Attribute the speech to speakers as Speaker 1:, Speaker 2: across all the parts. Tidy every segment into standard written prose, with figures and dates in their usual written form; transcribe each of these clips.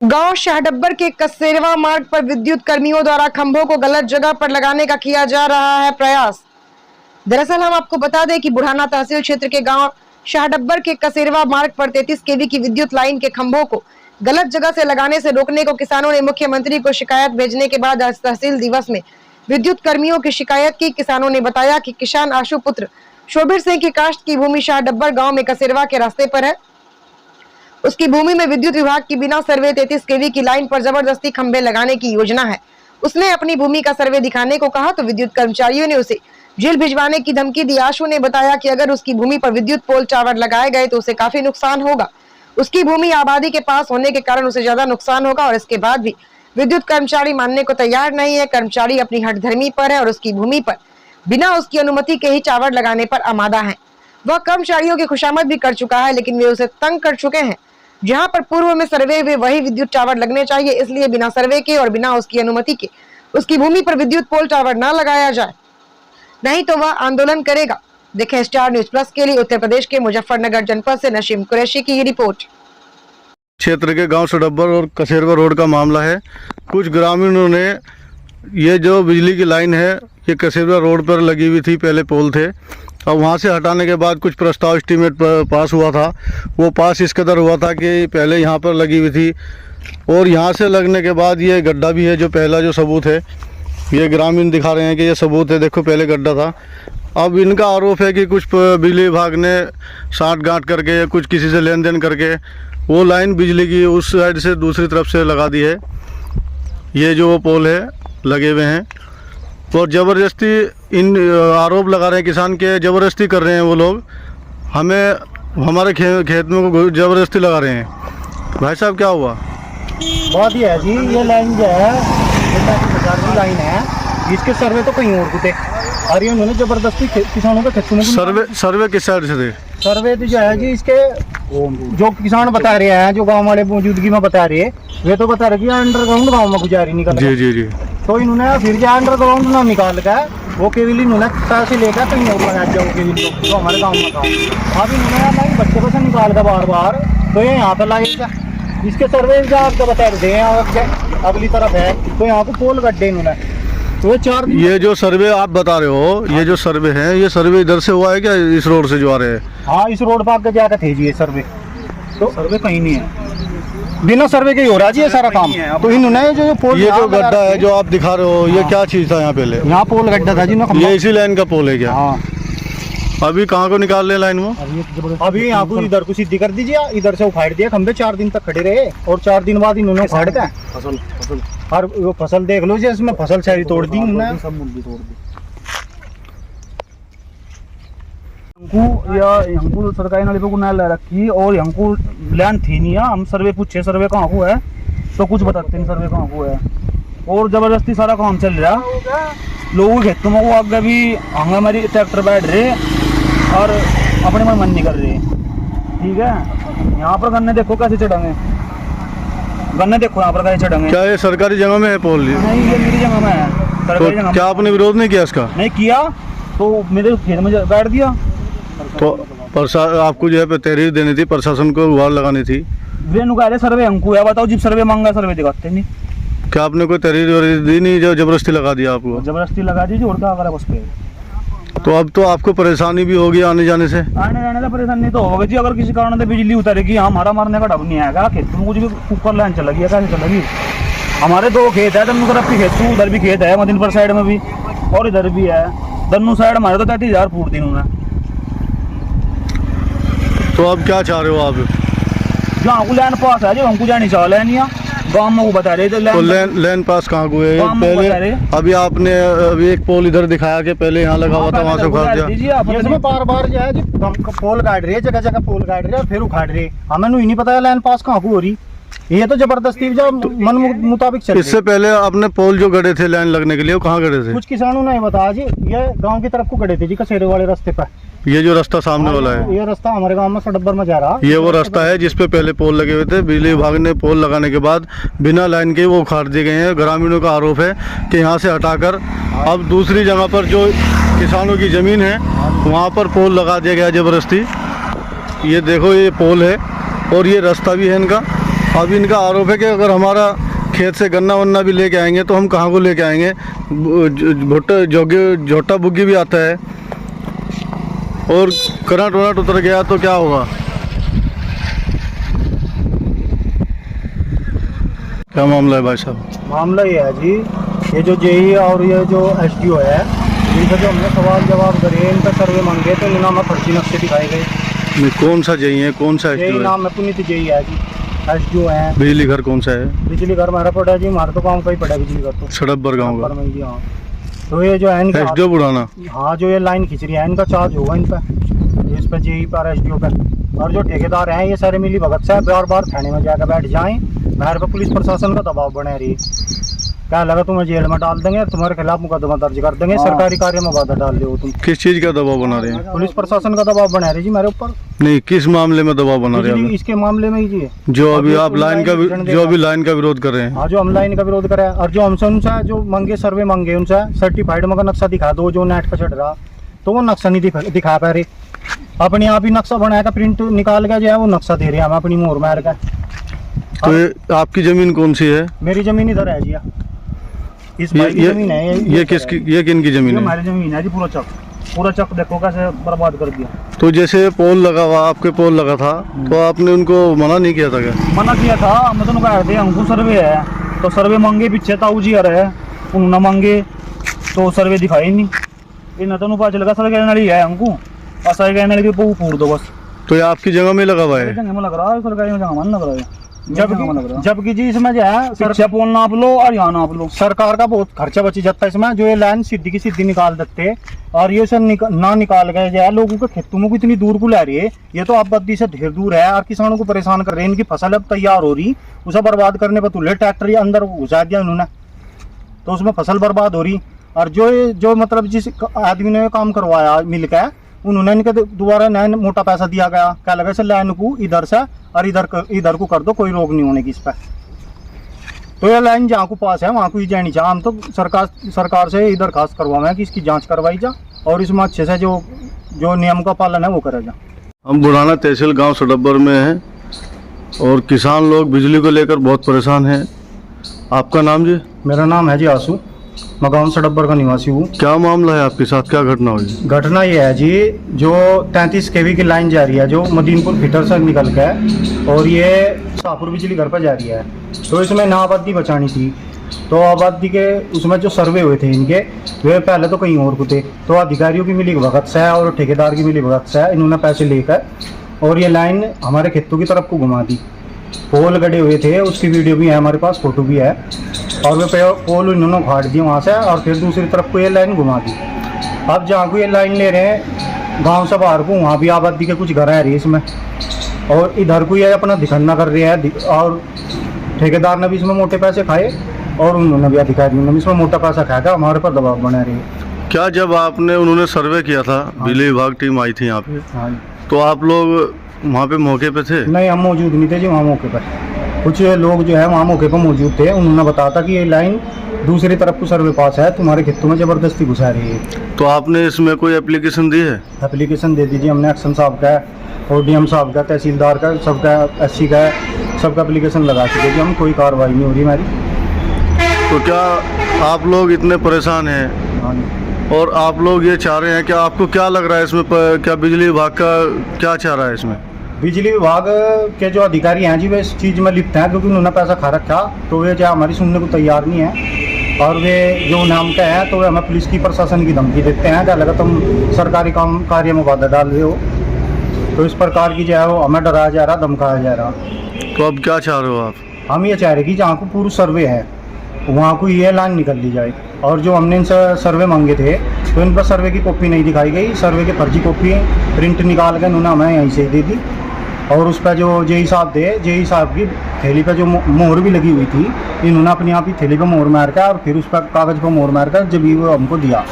Speaker 1: गांव शाहडब्बर के कसेरवा मार्ग पर विद्युत कर्मियों द्वारा खंभों को गलत जगह पर लगाने का किया जा रहा है प्रयास। दरअसल हम आपको बता दें कि बुढ़ाना तहसील क्षेत्र के गांव शाहडब्बर के कसेरवा मार्ग पर 33 केवी की विद्युत लाइन के खंभों को गलत जगह से लगाने से रोकने को किसानों ने मुख्यमंत्री को शिकायत भेजने के बाद आज तहसील दिवस में विद्युत कर्मियों की शिकायत की। किसानों ने बताया कि किसान आशु पुत्र शोभिर सिंह की काश्त की भूमि शाहडब्बर गाँव में कसेरवा के रास्ते पर है। उसकी भूमि में विद्युत विभाग की बिना सर्वे 33 केवी की लाइन पर जबरदस्ती खंभे लगाने की योजना है। उसने अपनी भूमि का सर्वे दिखाने को कहा तो विद्युत कर्मचारियों ने उसे जेल भिजवाने की धमकी दी। आशु ने बताया कि अगर उसकी भूमि पर विद्युत पोल टावर लगाए गए तो उसे काफी नुकसान होगा। उसकी भूमि आबादी के पास होने के कारण उसे ज्यादा नुकसान होगा और इसके बाद भी विद्युत कर्मचारी मानने को तैयार नहीं है। कर्मचारी अपनी हठधर्मी पर है और उसकी भूमि पर बिना उसकी अनुमति के ही टावर लगाने पर आमादा है। वह कर्मचारियों की खुशामद भी कर चुका है, लेकिन वे उसे तंग कर चुके हैं। जहां पर पूर्व में सर्वे हुए वही विद्युत टावर लगने चाहिए, इसलिए बिना सर्वे के और बिना उसकी अनुमति के उसकी भूमि पर विद्युत पोल टावर न लगाया जाए, नहीं तो वह आंदोलन करेगा। देखें स्टार न्यूज प्लस के लिए उत्तर प्रदेश के मुजफ्फरनगर जनपद से नसीम कुरैशी की ये रिपोर्ट।
Speaker 2: क्षेत्र के गांव शाहडब्बर और कसेरवा रोड का मामला है। कुछ ग्रामीणों ने ये जो बिजली की लाइन है ये कसेरवा रोड पर लगी हुई थी, पहले पोल थे। अब वहाँ से हटाने के बाद कुछ प्रस्ताव एस्टीमेट पास हुआ था। वो पास इस कदर हुआ था कि पहले यहाँ पर लगी हुई थी और यहाँ से लगने के बाद ये गड्ढा भी है। जो पहला जो सबूत है ये ग्रामीण दिखा रहे हैं कि ये सबूत है, देखो पहले गड्ढा था। अब इनका आरोप है कि कुछ बिजली विभाग ने साठ गांठ करके या कुछ किसी से लेन देन करके वो लाइन बिजली की उस साइड से दूसरी तरफ से लगा दी है। ये जो वो पोल है लगे हुए हैं और ज़बरदस्ती इन आरोप लगा रहे हैं किसान के, ज़बरदस्ती कर रहे हैं वो लोग, हमें हमारे खेत में को ज़बरदस्ती लगा रहे हैं। भाई साहब क्या हुआ?
Speaker 3: बात ये है जी, ये लाइन जो है की लाइन है, इसके सर्वे तो कहीं और को थे और ये उन्होंने ज़बरदस्ती किसानों के खेतों में
Speaker 2: सर्वे किस साइड से थे?
Speaker 3: सर्वे तो जो है जी इसके जो किसान बता रहे हैं, जो गाँव वाले मौजूदगी में बता रहे हैं, वे तो बता रहे कि अंडरग्राउंड गाँव में गुजारी निकल
Speaker 2: जी जी जी।
Speaker 3: तो इन्होंने फिर जो अंडरग्राउंड ना निकाल कर वो केवल इन्होंने पैसे लेकर कहीं और लगा दिया वो केवल जो हमारे गाँव में था। अब इन्होंने लाइन बच्चे बच्चे निकाल कर बार बार तो ये यहाँ पर लगेगा। इसके सर्वे जो आपको बता रहे हैं अगली तरफ है तो यहाँ को पोल गड्ढे इन्होंने तो 4 दिन।
Speaker 2: ये जो सर्वे आप बता रहे हो, ये जो सर्वे है, ये सर्वे इधर से हुआ है क्या, इस रोड से जो आ रहे हैं?
Speaker 3: हाँ, इस रोड पर आगे जाकर थे जी ये सर्वे। तो सर्वे कहीं नहीं है, बिना सर्वे के ही हो रहा जी ये सारा काम। तो इन्होंने जो पोल,
Speaker 2: ये जो गड्ढा है जो आप दिखा रहे हो, ये क्या चीज था यहाँ पहले?
Speaker 3: यहाँ पोल गड्ढा था जी।
Speaker 2: ये इसी लाइन का पोल है क्या?
Speaker 3: हाँ।
Speaker 2: अभी कहाँ को निकाल रहे लाइन वो?
Speaker 3: अभी यहाँ को इधर को सीधी कर दीजिए, इधर से उखाड़ दिया खंबे। 4 दिन तक खड़े रहे और 4 दिन बाद इन्होंने उखाड़ दिया फसल। और वो फसल देख लो जी, इसमें फसल सारी तोड़ दी उन्होंने, सब मुर्गी तोड़ दी। हमको सरकारी नाले पे ना रखी और हमको लैंड थी नहीं है। हम सर्वे पूछे सर्वे कहाँ को है तो कुछ बताते नहीं सर्वे कहाँ को है और जबरदस्ती सारा काम चल रहा। लोगों के खेतों में वो आगे भी हंगा हमारी ट्रैक्टर बैठ रहे और अपने मन नहीं कर रहे। ठीक है, यहाँ पर गन्ने देखो कैसे चढ़ेंगे, गन्ने देखो यहाँ पर कैसे चढ़ेंगे।
Speaker 2: क्या ये सरकारी जगह में है पोल?
Speaker 3: नहीं, ये मेरी जगह में है, सरकारी जगह।
Speaker 2: क्या आपने विरोध नहीं किया इसका?
Speaker 3: नहीं किया, तो मेरे खेत में बैठ दिया।
Speaker 2: तो आपको जो है तहरीर देनी थी, प्रशासन को गुहार लगानी थी।
Speaker 3: वे कह रहे सर्वे हमको है, बताओ जब सर्वे मांगा सर्वे दिखाते नहीं।
Speaker 2: क्या आपने कोई तहरीर दी नहीं जो जबरदस्ती लगा दिया आपको?
Speaker 3: जबरदस्ती लगा दी और क्या करा उस पे।
Speaker 2: तो अब तो आपको परेशानी भी होगी आने जाने से?
Speaker 3: आने जाने से परेशानी तो होगी जी। अगर किसी कारण से बिजली उतरेगी, हमारा मारने का डब नहीं आएगा। खेत में कुछ भी ऊपर लाइन चलेगी, कैसे चलेगी? हमारे 2 खेत है, दोनों तरफ भी खेत, उधर भी खेत है मदीनपुर साइड में भी और इधर भी है। दोनों साइड हमारे तो 30,000 फूट दी उन्होंने।
Speaker 2: तो अब क्या चाह रहे हो आप?
Speaker 3: जहाँ को लैंड पास है जो हमको जानी चाह लें गाँव में, वो बता रहे थे
Speaker 2: तो लैंड पास कहाँ को है? पहले अभी आपने अभी एक पोल इधर दिखाया कि पहले यहाँ लगा हुआ था, वहाँ से उखाड़ दिया।
Speaker 3: इसमें बार बार जो है जी पोल काट रहे, जगह जगह पोल काट रहे और फिर उखाड़ रहे। हमें नहीं पता है लैंड पास कहाँ को हो रही। ये तो जबरदस्ती जो मन मुताबिक चल।
Speaker 2: इससे पहले आपने पोल जो गड़े थे लाइन लगने के लिए, वो कहाँ गड़े थे?
Speaker 3: कुछ किसानों ने बताया जी, ये गाँव की तरफ को गड़े थे जी, कसेरे वाले रास्ते पर।
Speaker 2: ये जो रास्ता सामने वाला है,
Speaker 3: ये रास्ता हमारे गांव में शाहडब्बर में जा रहा।
Speaker 2: ये वो रास्ता है जिसपे पहले पोल लगे हुए थे। बिजली विभाग ने पोल लगाने के बाद बिना लाइन के वो उखाड़ दिए गए हैं। ग्रामीणों का आरोप है कि यहाँ से हटाकर अब दूसरी जगह पर जो किसानों की ज़मीन है वहाँ पर पोल लगा दिया गया जबरदस्ती। ये देखो ये पोल है और ये रास्ता भी है इनका। अब इनका आरोप है कि अगर हमारा खेत से गन्ना वन्ना भी लेके आएंगे तो हम कहाँ को लेके आएंगे। झोटा बुग्गी भी आता है और करंट वरंट उतर गया तो क्या होगा। क्या मामला है भाई साहब?
Speaker 3: मामला ये है जी, ये जो जेई और ये जो एसडीओ है, इनका जो हमने सवाल जवाब करे, इनका सर्वे मांगे तो इन्होंने हमें फर्जी नक्शे दिखाए गए।
Speaker 2: नहीं, कौन सा जेई है, कौन सा
Speaker 3: जेई
Speaker 2: एसडीओ है?
Speaker 3: नाम है पुनीत जेई है जी, एसडीओ है।
Speaker 2: बिजली घर कौन सा है?
Speaker 3: बिजली घर हमारा पड़ा है जी, हमारा तो गाँव का ही पड़ा है बिजली घर तो
Speaker 2: सड़ब्बर गाँव
Speaker 3: पर में जी। हाँ, तो ये जो है इनका,
Speaker 2: एसडीओ बुढ़ाना।
Speaker 3: हाँ जो ये लाइन खींच रही है इनका चार्ज होगा इन पे, इस पे जेई पर एसडीओ पे। और जो ठेकेदार हैं ये सारे मिली भगत से बार बार थाने में जाकर बैठ जाएं, मेरे पे पुलिस प्रशासन का दबाव बने रही, क्या लगा तुम्हें जेल में डाल देंगे, तुम्हारे खिलाफ मुकदमा दर्ज कर देंगे, सरकारी कार्य में बाधा डाल दो तुम।
Speaker 2: किस चीज़ का दबाव बना रहे हैं?
Speaker 3: पुलिस प्रशासन का दबाव बना रही जी मेरे ऊपर।
Speaker 2: नहीं, किस मामले में दबाव बना रहे हैं?
Speaker 3: बिजली इसके मामले में ही जी,
Speaker 2: जो अभी आप लाइन का विरोध कर रहे हैं।
Speaker 3: हाँ जो हम लाइन का विरोध करें, और जो हमसे उनसे जो मंगे सर्वे मांगे उनसे सर्टिफाइड मगर नक्शा दिखा दो जो नेट पर चढ़ रहा, तो वो नक्शा नहीं दिखा पा रहे, अपने आप ही नक्शा बनाया प्रिंट निकाल के जो है वो नक्शा दे रहे हैं हम अपनी मोहर मार का।
Speaker 2: तो ये आपकी जमीन कौन सी है?
Speaker 3: मेरी जमीन इधर है जी, इस भाई की जमीन है।
Speaker 2: ये किसकी, ये किन की जमीन है?
Speaker 3: हमारी जमीन है जी, पूरा चक देखो कैसे बर्बाद कर दिया।
Speaker 2: तो जैसे पोल लगा हुआ, आपके पोल लगा था, तो आपने उनको मना नहीं किया था क्या?
Speaker 3: मना किया था, मैं तो कह थे हमको सर्वे है, तो सर्वे मांगे पीछे ताऊ जी आ रहे हैं, उन्होंने मांगे तो सर्वे दिखाई नहीं, इन तो पता चल गया सरकारी नली है हमको, और सरकारी नली के पूर दो बस।
Speaker 2: तो ये आपकी जगह में लगा हुआ है?
Speaker 3: जगह में लग रहा है, सरकारी में जगह में लग रहा है। जबकि जी इसमें जो है पीछे पोल नाप लो और यहाँ नाप लो, सरकार का बहुत खर्चा बची जाता है इसमें। जो ये लाइन सीधी की सीधी निकाल देते और ये सब ना निकाल गए जो है लोगों के खेतों में को इतनी दूर को ला रही है, ये तो आबादी से ढेर दूर है और किसानों को परेशान कर रहे हैं। इनकी फसल अब तैयार हो रही, उसे बर्बाद करने पर तुले ट्रैक्टर अंदर घुसा दिया उन्होंने, तो उसमें फसल बर्बाद हो रही। और जो मतलब जिस आदमी ने काम करवाया मिलकर, उन्होंने इनके दोबारा नया मोटा पैसा दिया गया, क्या लगा सर लाइन को इधर से और इधर को कर दो, कोई रोक नहीं होने की इस पर। तो ये लाइन जहाँ को पास है वहाँ को ही जानी चाहिए। हम तो सरकार से इधर दरखास्त करवाएं कि इसकी जांच करवाई जा और इसमें अच्छे से जो नियम का पालन है वो करे जा।
Speaker 2: हम बुढ़ाना तहसील गांव सड़ब्बर में हैं और किसान लोग बिजली को लेकर बहुत परेशान हैं। आपका नाम जी?
Speaker 3: मेरा नाम है जी आसू, मैं गाँव सड़ब्बर का निवासी हूँ।
Speaker 2: क्या मामला है आपके साथ, क्या घटना हुई?
Speaker 3: घटना ये है जी, जो 33 kV की लाइन जा रही है जो मदीनपुर फिटर से निकल के और ये शाहपुर बिजली घर पर जा रही है, तो इसमें ना आबादी बचानी थी। तो आबादी के उसमें जो सर्वे हुए थे इनके, वे पहले तो कहीं और को थे, तो अधिकारियों की मिली भगत से और ठेकेदार की मिली भगत से इन्होंने पैसे लेकर और ये लाइन हमारे खेतों की तरफ को घुमा दी। पोल गड़े हुए थे, उसकी वीडियो भी है हमारे पास, फोटो भी है, और वे पोल इन्होंने उखाड़ दिए वहाँ से और फिर दूसरी तरफ को ये लाइन घुमा दी। अब जहाँ को ये लाइन ले रहे हैं गांव से बाहर को, वहाँ भी आबादी के कुछ घर रह रही है इसमें, और इधर को ये अपना दिखन्ना कर रहे हैं। और ठेकेदार ने भी इसमें मोटे पैसे खाए और उन्होंने भी, अधिकारियों ने भी इसमें मोटा पैसा खाया, हमारे पर दबाव बना रही है।
Speaker 2: क्या जब आपने उन्होंने सर्वे किया था, बिजली विभाग टीम आई थी यहाँ पे,
Speaker 3: हाँ,
Speaker 2: तो आप लोग वहाँ पे मौके पे थे?
Speaker 3: नहीं, हम मौजूद नहीं थे जी वहाँ मौके पर। कुछ लोग जो है वहाँ मौके पर मौजूद थे, उन्होंने बताया था कि ये लाइन दूसरी तरफ को सर्वे पास है, तुम्हारे खेतों में ज़बरदस्ती घुसा रही है।
Speaker 2: तो आपने इसमें कोई एप्लीकेशन दी है?
Speaker 3: एप्लीकेशन दे दीजिए हमने, एक्शन साहब का, ODM साहब का, तहसीलदार का, सबका, SC का, सबका एप्लीकेशन लगा चुके जी हम, कोई कार्रवाई नहीं हो रही हमारी।
Speaker 2: तो क्या आप लोग इतने परेशान हैं?
Speaker 3: हाँ,
Speaker 2: और आप लोग ये चाह रहे हैं कि आपको क्या लग रहा है इसमें, क्या बिजली विभाग का क्या चाह रहा है इसमें?
Speaker 3: बिजली विभाग के जो अधिकारी हैं जी वे इस चीज़ में लिप्त हैं, क्योंकि उन्होंने पैसा खा रखा, तो वे जो हमारी सुनने को तैयार नहीं है। और वे जो नाम का है तो वे हमें पुलिस की प्रशासन की धमकी देते हैं, क्या लगा तुम सरकारी काम कार्य में बाधा डाल रहे हो, तो इस प्रकार की जो है वो हमें डराया जा रहा, धमकाया जा रहा।
Speaker 2: तो अब क्या चाह रहे हो आप?
Speaker 3: हम ये चाह रहे कि जहाँ को पूरा सर्वे है वहाँ को ये लाइन निकल ली जाए, और जो हमने इनसे सर्वे मांगे थे तो इन पर सर्वे की कॉपी नहीं दिखाई गई, सर्वे की फर्जी कॉपी प्रिंट निकाल कर उन्होंने हमें यहीं से दे दी। और उस पर जो जेई साहब की थैली पर जो मोहर भी लगी हुई थी, इन्होंने अपने आप ही थैली पर मोहर मार कर और फिर उस पर कागज़ पर मोहर मार कर जब वो हमको दिया,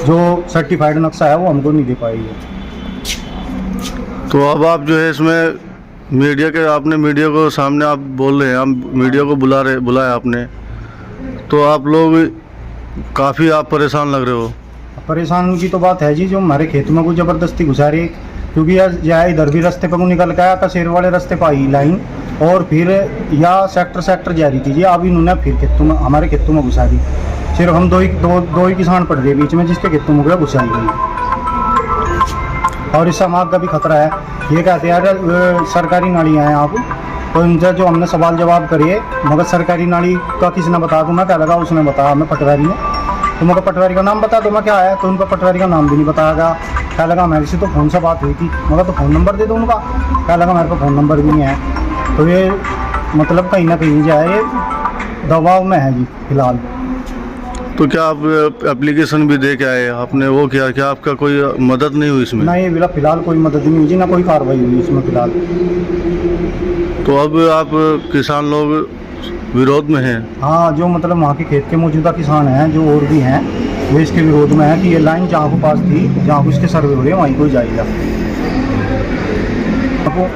Speaker 3: जो सर्टिफाइड नक्शा है वो हमको नहीं दे पाई है।
Speaker 2: तो अब आप जो है इसमें मीडिया के, आपने मीडिया को सामने आप बोल रहे हैं, हम मीडिया को बुलाया आपने, तो आप लोग काफ़ी आप परेशान लग रहे हो।
Speaker 3: परेशान की तो बात है जी, जो हमारे खेत में को ज़बरदस्ती घुसा रही,
Speaker 4: क्योंकि यह इधर भी रास्ते पे को निकल के आया कसेर वाले रास्ते पर आई लाइन, और फिर या सेक्टर जा रही थी जी। अब इन्होंने फिर खेतों में, हमारे खेतों में घुसा दी। सिर्फ हम दो ही किसान पड़ रहे बीच में, जिसके खेतों में घुसाई गई। और इस समाज का भी खतरा है। ये कहते हैं यार सरकारी नालियाँ हैं आप, तो इनसे जो हमने सवाल जवाब करिए, मगर सरकारी नाली का किसी ने बता दूँ, मैं क्या लगा उसने बताया हमें पटवारी ने, तो मगर पटवारी का नाम बता दो मैं क्या आया, तो उनका पटवारी का नाम भी नहीं बताया गया। क्या लगा मेरे से तो फ़ोन से बात हुई थी, मगर तो फ़ोन नंबर दे दो उनका, क्या लगा मेरे पास फ़ोन नंबर भी नहीं है। तो ये मतलब कहीं ना कहीं जाए ये दबाव में है जी फिलहाल।
Speaker 2: तो क्या आप एप्लीकेशन भी दे के आए आपने, वो क्या आपका कोई मदद नहीं हुई इसमें?
Speaker 4: नहीं बिला फिलहाल कोई मदद नहीं हुई जी, ना कोई कार्रवाई हुई इसमें फिलहाल।
Speaker 2: तो अब आप किसान लोग विरोध में हैं?
Speaker 4: हाँ, जो मतलब वहाँ के खेत के मौजूदा किसान हैं, जो और भी हैं, वो इसके विरोध में है कि ये लाइन जहाँ को पास थी, जहाँ को इसके सर्वे हो रहे हैं वहीं को जाएगा। आपको